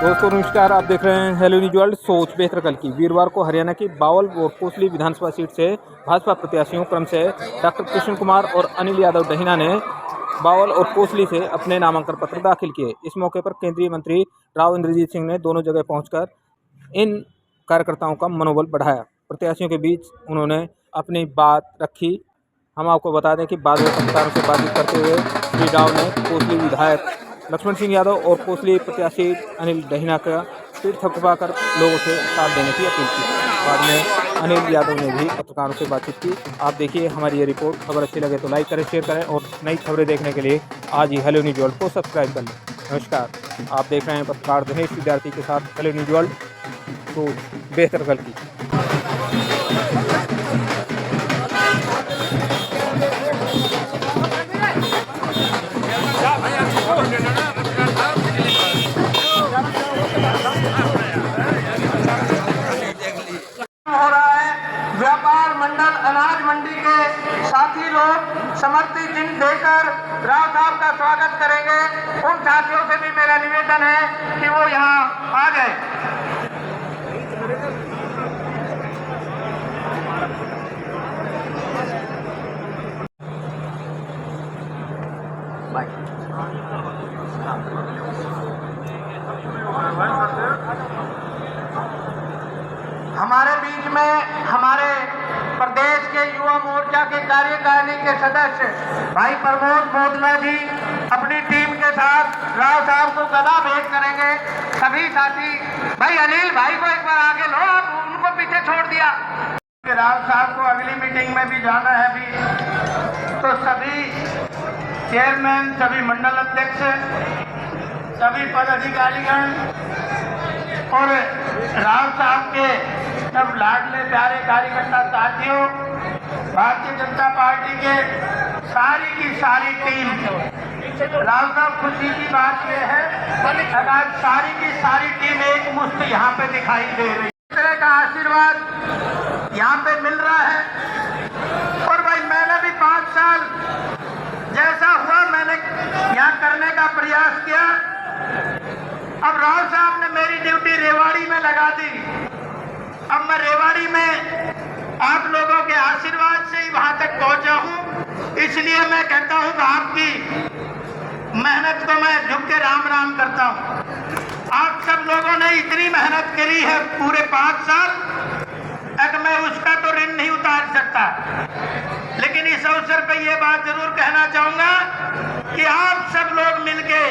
दोस्तों नमस्कार, आप देख रहे हैं हेलो न्यूज वर्ल्ड। सोच बेहतर कल की। वीरवार को हरियाणा की बावल और कोसली विधानसभा सीट से भाजपा प्रत्याशियों क्रम से डॉक्टर कृष्ण कुमार और अनिल यादव डहीना ने बावल और कोसली से अपने नामांकन पत्र दाखिल किए। इस मौके पर केंद्रीय मंत्री राव इंद्रजीत सिंह ने दोनों जगह पहुंचकर इन कार्यकर्ताओं का मनोबल बढ़ाया। प्रत्याशियों के बीच उन्होंने अपनी बात रखी। हम आपको बता दें कि बाद में पत्रकारों से बातचीत करते हुए श्री राव ने कोसली विधायक लक्ष्मण सिंह यादव और कोसली प्रत्याशी अनिल डहीना का पीठ थपथपाकर लोगों से साथ देने की अपील की। बाद में अनिल यादव ने भी पत्रकारों से बातचीत की। आप देखिए हमारी ये रिपोर्ट। खबर अच्छी लगे तो लाइक करें, शेयर करें और नई खबरें देखने के लिए आज ही हेलो न्यूज वर्ल्ड को सब्सक्राइब कर लें। नमस्कार, आप देख रहे हैं पत्रकार दिनेश विद्यार्थी के साथ हेलो न्यूज वर्ल्ड, तो बेहतर कल की। हो रहा है। व्यापार मंडल अनाज मंडी के साथी लोग समर्थी चिन्ह देकर राव साहब का स्वागत करेंगे। उन साथियों से भी मेरा निवेदन है कि वो यहाँ आ जाए। हमारे बीच में हमारे प्रदेश के युवा मोर्चा के कार्यकारिणी के सदस्य भाई प्रमोद मोदला जी अपनी टीम के साथ राव साहब को गदा भेंट करेंगे। सभी साथी भाई अनिल भाई को एक बार आगे लो, आप उनको पीछे छोड़ दिया। राव साहब को अगली मीटिंग में भी जाना है अभी, तो सभी चेयरमैन, सभी मंडल अध्यक्ष, सभी पदाधिकारीगण और राव साहब के सब लाडले प्यारे कार्यकर्ता साथियों, भारतीय जनता पार्टी के सारी की सारी टीम, राव साहब खुशी की बात यह है आज सारी की सारी टीम एक मुश्त यहाँ पे दिखाई दे रही है। इस तरह का आशीर्वाद यहाँ पे मिल रहा है। और भाई मैंने भी 5 साल जैसा हुआ मैंने यहाँ करने का प्रयास किया। अब राव साहब ने मेरी ड्यूटी रेवाड़ी में लगा दी। अब मैं रेवाड़ी में आप लोगों के आशीर्वाद से ही वहां तक पहुंचा हूं। इसलिए मैं कहता हूं कि आपकी मेहनत को मैं झुक के राम राम करता हूं। आप सब लोगों ने इतनी मेहनत करी है पूरे 5 साल, अब मैं उसका तो ऋण नहीं उतार सकता। लेकिन इस अवसर पर यह बात जरूर कहना चाहूंगा कि आप सब लोग मिलके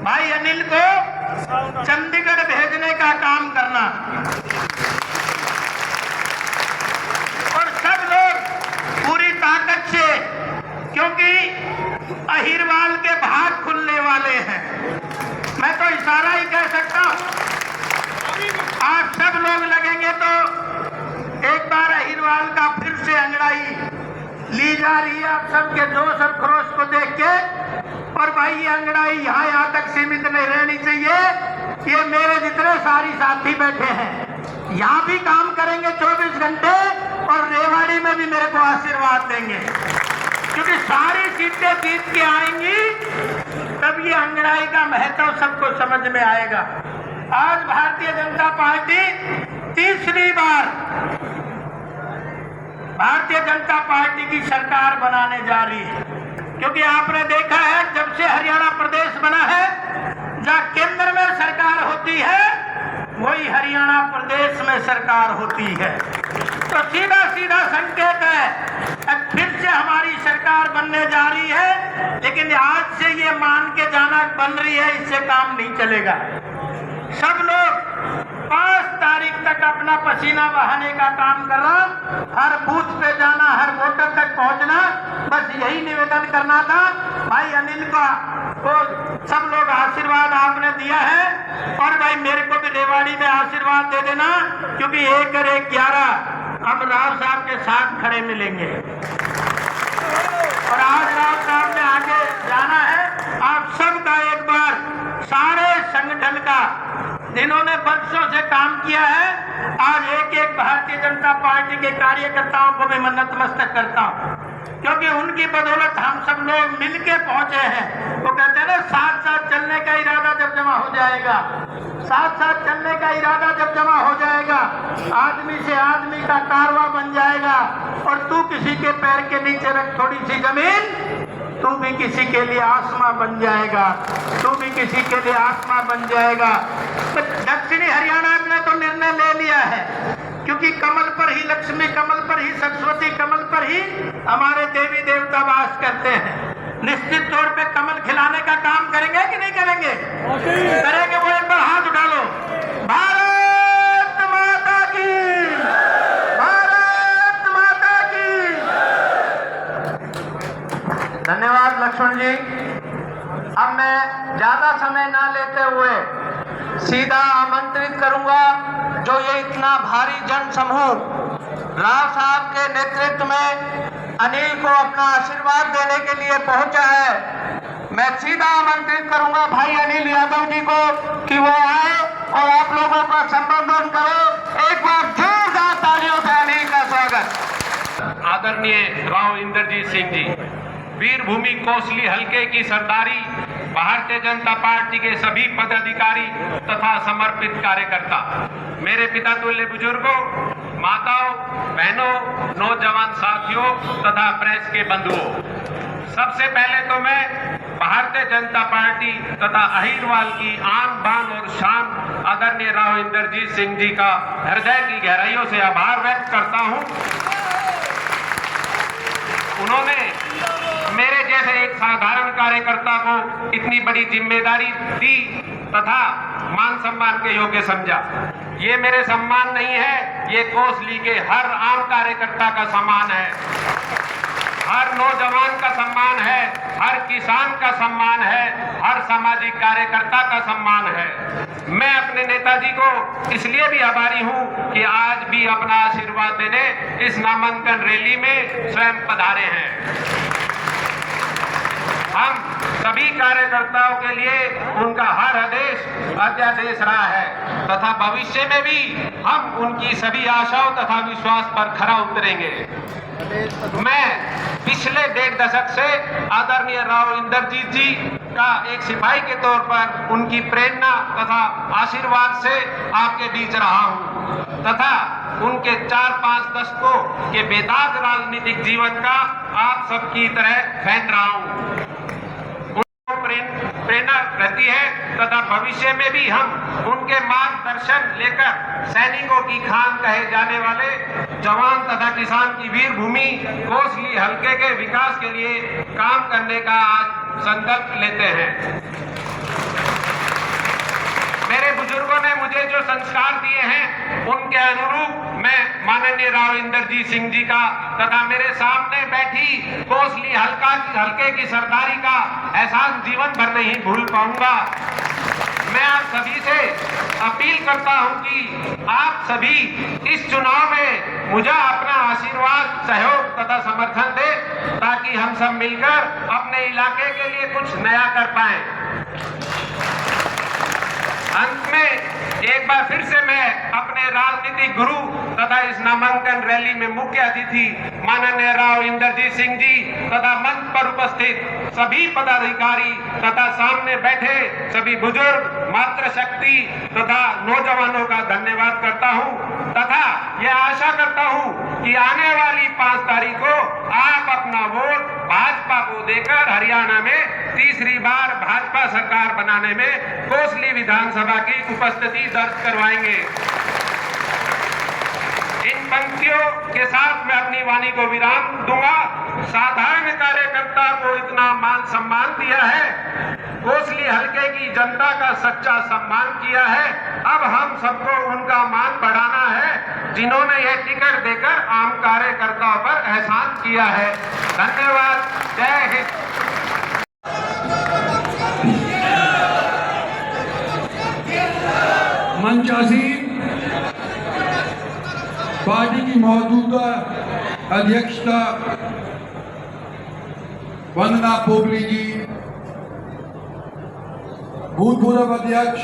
भाई अनिल को चंडीगढ़ भेजने का काम करना और सब लोग पूरी ताकत से, क्योंकि अहिरवाल के भाग खुलने वाले हैं। मैं तो इशारा ही कह सकता हूं, आप सब लोग लगेंगे तो एक बार अहिरवाल का फिर से अंगड़ाई ली जा रही है आप सबके जोश और खरोश को देख के। और भाई ये अंगड़ाई यहाँ तक सीमित नहीं रहनी चाहिए। ये मेरे जितने सारी साथी बैठे हैं यहाँ भी काम करेंगे 24 घंटे और रेवाड़ी में भी मेरे को आशीर्वाद देंगे, क्योंकि सारी सीटें जीत के आएंगी तब ये अंगड़ाई का महत्व सबको समझ में आएगा। आज भारतीय जनता पार्टी तीसरी बार भारतीय जनता पार्टी की सरकार बनाने जा रही है, क्योंकि आपने देखा है जब से हरियाणा प्रदेश बना है, जहाँ केंद्र में सरकार होती है वही हरियाणा प्रदेश में सरकार होती है। तो सीधा सीधा संकेत है अब फिर से हमारी सरकार बनने जा रही है। लेकिन आज से ये मान के जाना बन रही है, इससे काम नहीं चलेगा। सब लोग 5 तारीख तक अपना पसीना बहाने का काम करना, हर बूथ पे जाना, हर वोटर तक पहुंचना, बस यही निवेदन करना था। भाई अनिल का तो सब लोग आशीर्वाद आपने दिया है और भाई मेरे को भी रेवाड़ी में आशीर्वाद दे देना, क्योंकि 1 और 1 11 हम राव साहब के साथ खड़े मिलेंगे। और आज राव साहब ने आगे जाना है। आप सबका एक बार सारे संगठन का जिन्होंने वर्षों से काम किया है, आज एक एक भारतीय जनता पार्टी के कार्यकर्ताओं को भी मैं नतमस्तक करता हूं, क्योंकि उनकी बदौलत हम सब लोग मिलके पहुंचे हैं। वो कहते हैं ना, साथ साथ चलने का इरादा जब जमा हो जाएगा, साथ साथ चलने का इरादा जब जमा हो जाएगा, आदमी से आदमी का कारवा बन जाएगा और तू किसी के पैर के नीचे रख थोड़ी सी जमीन, तू भी किसी के लिए आसमां बन जाएगा, तू भी किसी के लिए आसमां बन जाएगा। तो दक्षिणी हरियाणा ने तो निर्णय ले लिया है, क्योंकि कमल पर ही लक्ष्मी, कमल पर ही सरस्वती, कमल पर ही हमारे देवी देवता वास करते हैं। निश्चित तौर पे कमल खिलाने का काम करेंगे कि नहीं करेंगे? करेंगे। वो एक बार हाथ उठा लो। भारत माता की, भारत माता की। धन्यवाद लक्ष्मण जी। अब मैं ज्यादा समय ना लेते हुए सीधा आमंत्रित करूंगा जो ये इतना भारी जन समूह राव साहब के नेतृत्व में अनिल को अपना आशीर्वाद देने के लिए पहुंचा है। मैं सीधा आमंत्रित करूंगा भाई अनिल यादव जी को कि वो आए और आप लोगों का संबोधन करो। एक बार जोरदार तालियों से अनिल का स्वागत। आदरणीय राव इंद्रजीत सिंह जी, वीरभूमि कोसली हलके की सरदारी, भारतीय जनता पार्टी के सभी पदाधिकारी तथा समर्पित कार्यकर्ता, मेरे पिता तुल्य बुजुर्गों, माताओं, बहनों, नौजवान साथियों तथा प्रेस के बंधुओं, सबसे पहले तो मैं भारतीय जनता पार्टी तथा अहिरवाल की आन बान और शान आदरणीय राव इंद्रजीत सिंह जी का हृदय की गहराइयों से आभार व्यक्त करता हूं। उन्होंने मेरे जैसे एक साधारण कार्यकर्ता को इतनी बड़ी जिम्मेदारी दी तथा मान सम्मान के योग्य समझा। ये मेरे सम्मान नहीं है, ये कोसली के हर आम कार्यकर्ता का सम्मान है, हर नौजवान का सम्मान है, हर किसान का सम्मान है, हर सामाजिक कार्यकर्ता का सम्मान है। मैं अपने नेताजी को इसलिए भी आभारी हूं कि आज भी अपना आशीर्वाद देने इस नामांकन रैली में स्वयं पधारे हैं। हम सभी कार्यकर्ताओं के लिए उनका हर आदेश अध्यादेश रहा है तथा भविष्य में भी हम उनकी सभी आशाओं तथा विश्वास पर खरा उतरेंगे। मैं पिछले 1.5 दशक से आदरणीय राव इंद्रजीत जी का एक सिपाही के तौर पर उनकी प्रेरणा तथा आशीर्वाद से आपके बीच रहा हूं तथा उनके 4-5 दशकों के बेदाग राजनीतिक जीवन का आप सबकी तरह फैन रहा हूं। प्रेरणा रहती है तथा भविष्य में भी हम उनके मार्गदर्शन लेकर सैनिकों की खान कहे जाने वाले जवान तथा किसान की वीर भूमि कोसली हलके के विकास के लिए काम करने का आज संकल्प लेते हैं। मेरे बुजुर्गों ने मुझे जो संस्कार दिए हैं उनके अनुरूप मैं माननीय राव इंद्रजीत सिंह जी का तथा मेरे सामने बैठी कोसली हलके की सरदारी का एहसास जीवन भर नहीं भूल पाऊंगा। मैं आप सभी से अपील करता हूं कि आप सभी इस चुनाव में मुझे अपना आशीर्वाद, सहयोग तथा समर्थन दें ताकि हम सब मिलकर अपने इलाके के लिए कुछ नया कर पाएं। अंत में एक बार फिर से मैं अपने राजनीतिक गुरु तथा इस नामांकन रैली में मुख्य अतिथि माननीय राव इंद्रजीत सिंह जी तथा मंच पर उपस्थित सभी पदाधिकारी तथा सामने बैठे सभी बुजुर्ग, मातृशक्ति तथा नौजवानों का धन्यवाद करता हूं तथा यह आशा करता हूं कि आने वाली 5 तारीख को आप अपना वोट भाजपा को देकर हरियाणा में तीसरी बार भाजपा सरकार बनाने में कोसली विधानसभा की उपस्थिति दर्ज करवाएंगे। इन पंक्तियों के साथ मैं अपनी वाणी को विराम दूंगा। साधारण कार्यकर्ता को इतना मान सम्मान दिया है, कोसली हलके की जनता का सच्चा सम्मान किया है। अब हम सबको उनका मान बढ़ाना है जिन्होंने यह टिकट देकर आम कार्यकर्ताओं पर एहसान किया है। धन्यवाद। जय हिंद। मंचासीन पार्टी की मौजूदा अध्यक्षता वंदना पोगली जी, भूतपूर्व अध्यक्ष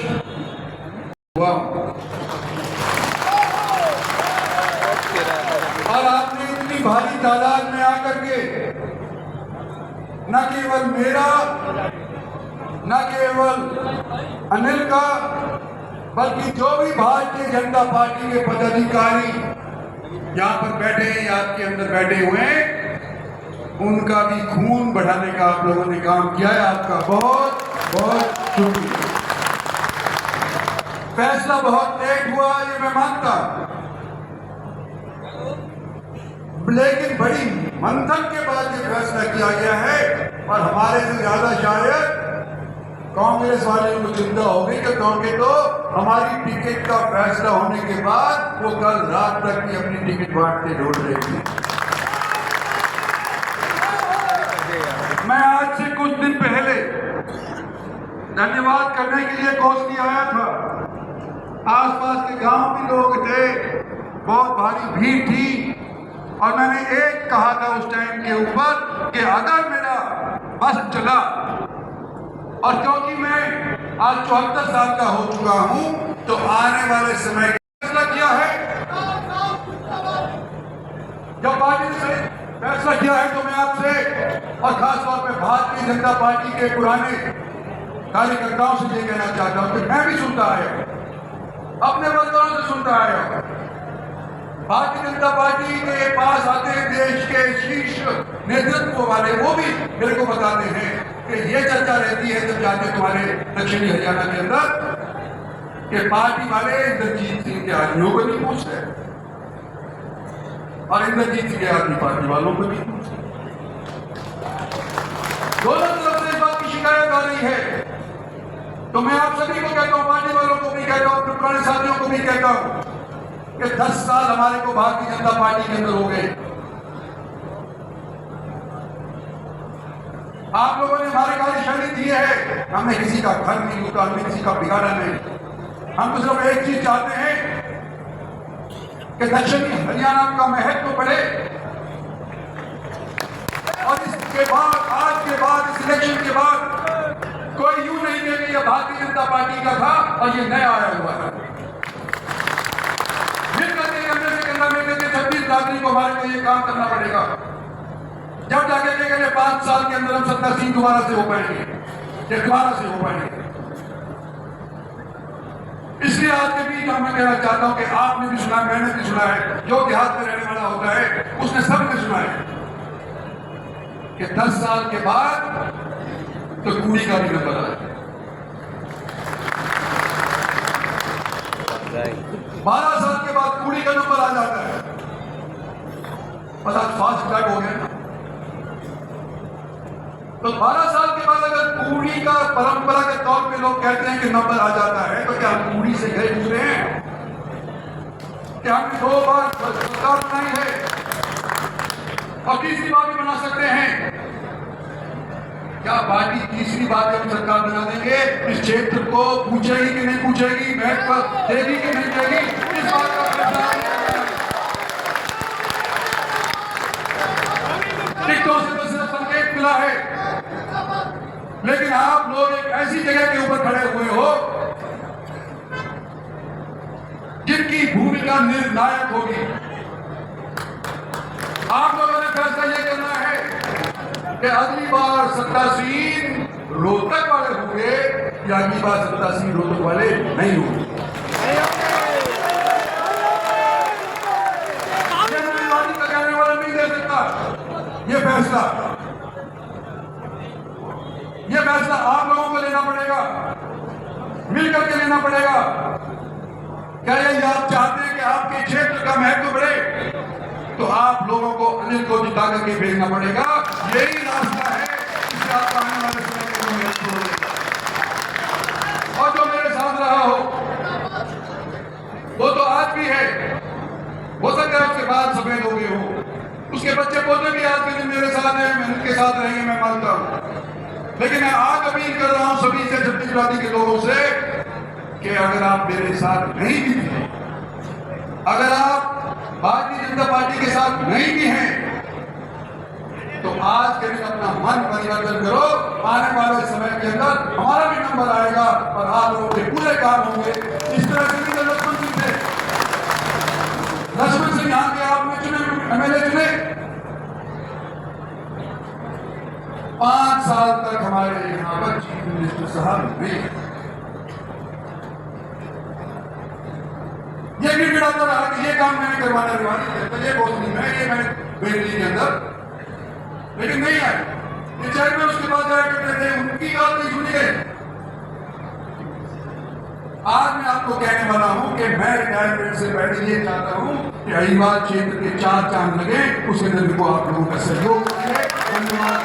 और आपने इतनी भारी तादाद में आकर के न केवल मेरा न केवल अनिल का बल्कि जो भी भारतीय जनता पार्टी के पदाधिकारी यहाँ पर बैठे हैं या आपके अंदर बैठे हुए हैं, उनका भी खून बढ़ाने का आप लोगों ने काम किया है। आपका बहुत बहुत शुक्रिया। फैसला बहुत लेट हुआ ये मैं मानता हूं, लेकिन बड़ी मंथन के बाद ये फैसला किया गया है। और हमारे से ज्यादा शायद कांग्रेस वाले को चिंता होगी कि क्योंकि तो हमारी टिकट का फैसला होने के बाद वो कल रात तक की अपनी टिकट बांटते ढूंढ रही थी। मैं आज से कुछ दिन पहले धन्यवाद करने के लिए कोसली आया था। आसपास के गांव भी लोग थे, बहुत भारी भीड़ थी, और मैंने एक कहा था उस टाइम के ऊपर कि अगर मेरा बस चला, और क्योंकि मैं आज 74 साल का हो चुका हूं, तो आने वाले समय फैसला किया है। जब पार्टी ने फैसला किया है तो मैं आपसे और खासतौर पे भारतीय जनता पार्टी के पुराने कार्यकर्ताओं से ये कहना चाहता हूं कि मैं भी सुनता आया, अपने वर्करों से सुनता आया। भारतीय जनता पार्टी के पास आते हैं देश के शीर्ष नेतृत्व वाले, वो भी मेरे को बताते हैं कि ये चर्चा रहती है जब जाते तुम्हारे दक्षिणी हरियाणा के अंदर कि पार्टी वाले इंद्रजीत सिंह के आदमियों को नहीं पूछ रहे और इंद्रजीत सिंह के आदमी पार्टी वालों को नहीं पूछ रहे। दोनों तरफ से इस बात की शिकायत आ रही है। तो मैं आप सभी को कहता हूं, पार्टी वालों को भी कहता हूं, पुराने साथियों को भी कहता हूं कि 10 साल हमारे को भारतीय जनता पार्टी के अंदर हो गए। आप लोगों ने हमारी कार्यशैली दी है, हमने किसी का घर नहीं लूटा, हमने किसी का बिगाड़ा नहीं। हम तो सिर्फ एक चीज चाहते हैं कि दक्षिणी हरियाणा का महत्व बढ़े, और इसके बाद, आज के बाद, इस इलेक्शन के बाद कोई यूं नहीं कहे कि यह भारतीय जनता पार्टी का था और ये नया आया हुआ है। मिलकर 26 नागरिक को हमारे को ये काम करना पड़ेगा, जब जाके अगले 5 साल के अंदर हम 70 सीट दोबारा से हो पाएंगे, या दोबारा से हो पाएंगे। इसलिए आज के बीच मैं कहना चाहता हूं कि आपने भी सुना, मैंने भी सुना है, जो देहात में रहने वाला होता है उसने सबने सुना है कि 10 साल के बाद तो कूड़ी का भी नंबर आया, 12 साल के बाद कूड़ी का नंबर आ जाता है। पता फास्ट ट्रैक हो गया ना, तो 12 साल के बाद अगर कूड़ी का परंपरा के तौर पे लोग कहते हैं कि नंबर आ जाता है, तो क्या हम कूड़ी से गए दूसरे हैं? क्या हमने 2 बार सरकार बनाई है और तीसरी बार भी बना सकते हैं? क्या पार्टी तीसरी बार जब सरकार बना देंगे इस क्षेत्र को पूछेगी कि नहीं पूछेगी, महत्व देगी कि नहीं देगी, इस बात का फैसला टिकटों से तो सिर्फ संकेत मिला है, लेकिन आप लोग एक ऐसी जगह के ऊपर खड़े हुए हो जिनकी भूमिका निर्णायक होगी। आप लोगों ने फैसला यह करना है कि अगली बार 70 सीट रोहतक वाले होंगे या अगली बार 70 सीट रोहतक वाले नहीं होंगे। का कहने वाला नहीं दे सकता ये फैसला आप लोगों को लेना पड़ेगा, मिलकर के लेना पड़ेगा। क्या ये आप चाहते हैं कि आपके क्षेत्र का महत्व बढ़े, तो आप लोगों को अनिल को जिता करके भेजना पड़ेगा। यही रास्ता है जिससे आपका आने वाले समय में महत्व बढ़ेगा। और जो मेरे साथ रहा हो वो तो आज भी है, हो सकता है उसके बाद सफेद हो गए हो, उसके बच्चे पोते भी आज के दिन मेरे साथ हैं, मैं उनके साथ रहेंगे, मैं मानता हूं। लेकिन मैं आज अपील कर रहा हूं सभी से, छत्तीसगढ़ के लोगों से, कि अगर आप मेरे साथ नहीं भी थे, अगर आप भारतीय जनता पार्टी के साथ नहीं भी हैं, तो आज के दिन अपना मन परिवर्तन करो। आने वाले समय के अंदर हमारा भी नंबर आएगा और आप लोगों के पूरे काम होंगे। इस तरह से भी लक्ष्मण सिंह थे, लक्ष्मण सिंह यहाँ के आपने चुने, एमएलए चुने, 5 साल तक हमारे यहाँ पर चीफ मिनिस्टर साहब नहीं, ये भी गिराता रहा कि ये काम मैंने करवाना ये बहुत नहीं मैं ये मैंने बेटी के अंदर, लेकिन नहीं आए। ये चेयरमैन उसके बाद जाया करते थे, उनकी बात नहीं सुनी गई। आज मैं आपको कहने वाला हूं कि मैं रिटायरमेंट से पहले ये चाहता हूं कि अहिवाल क्षेत्र के 4 चांद लगे, उस अंदर को आप लोगों का सहयोग करें। धन्यवाद।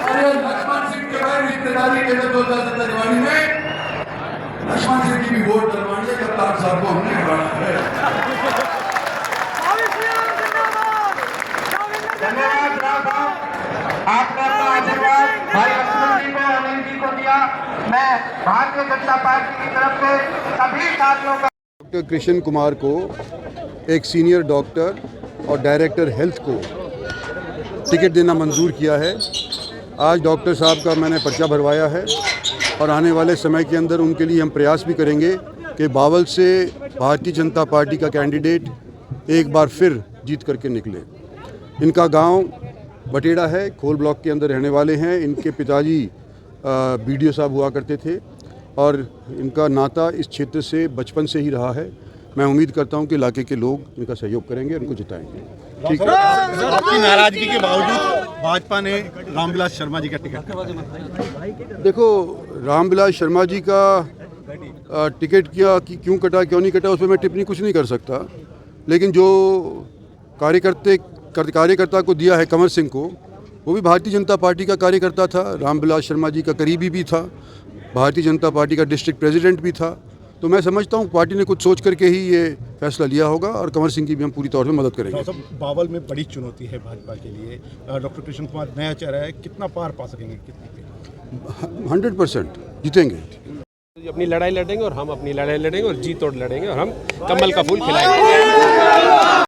अरे लक्ष्मण सिंह के भाई रिश्तेदारी के 2017 में लक्ष्मण सिंह की भी वोट डलवानी है, कप्तान साहब को हमने हराना है। धन्यवाद राव साहब, आपने अपना आशीर्वाद भाई लक्ष्मण जी को, अनिल जी को दिया। मैं भारतीय जनता पार्टी की तरफ से सभी साथियों का डॉक्टर कृष्ण कुमार को एक सीनियर डॉक्टर और डायरेक्टर हेल्थ को टिकट देना मंजूर किया है। आज डॉक्टर साहब का मैंने पर्चा भरवाया है और आने वाले समय के अंदर उनके लिए हम प्रयास भी करेंगे कि बावल से भारतीय जनता पार्टी का कैंडिडेट एक बार फिर जीत करके निकले। इनका गांव बटेड़ा है, खोल ब्लॉक के अंदर रहने वाले हैं। इनके पिताजी बीडीओ साहब हुआ करते थे और इनका नाता इस क्षेत्र से बचपन से ही रहा है। मैं उम्मीद करता हूं कि इलाके के लोग इनका सहयोग करेंगे, उनको जिताएंगे। ठीक है। आपकी नाराजगी के बावजूद भाजपा ने रामविलास शर्मा जी का टिकट, देखो रामविलास शर्मा जी का टिकट क्यों कटा क्यों नहीं कटा उस पर मैं टिप्पणी कुछ नहीं कर सकता, लेकिन जो कार्यकर्ता को दिया है कंवर सिंह को, वो भी भारतीय जनता पार्टी का कार्यकर्ता था, रामविलास शर्मा जी का करीबी भी था, भारतीय जनता पार्टी का डिस्ट्रिक्ट प्रेसिडेंट भी था। तो मैं समझता हूँ पार्टी ने कुछ सोच करके ही ये फैसला लिया होगा और कंवर सिंह की भी हम पूरी तौर पे मदद करेंगे। बावल में बड़ी चुनौती है भाजपा के लिए। डॉक्टर कृष्ण कुमार नया चेहरा है, कितना पार पा सकेंगे? 100% जीतेंगे। अपनी लड़ाई लड़ेंगे और हम अपनी लड़ाई लड़ेंगे और जीत तोड़ लड़ेंगे और हम कमल का फूल खिलाएंगे।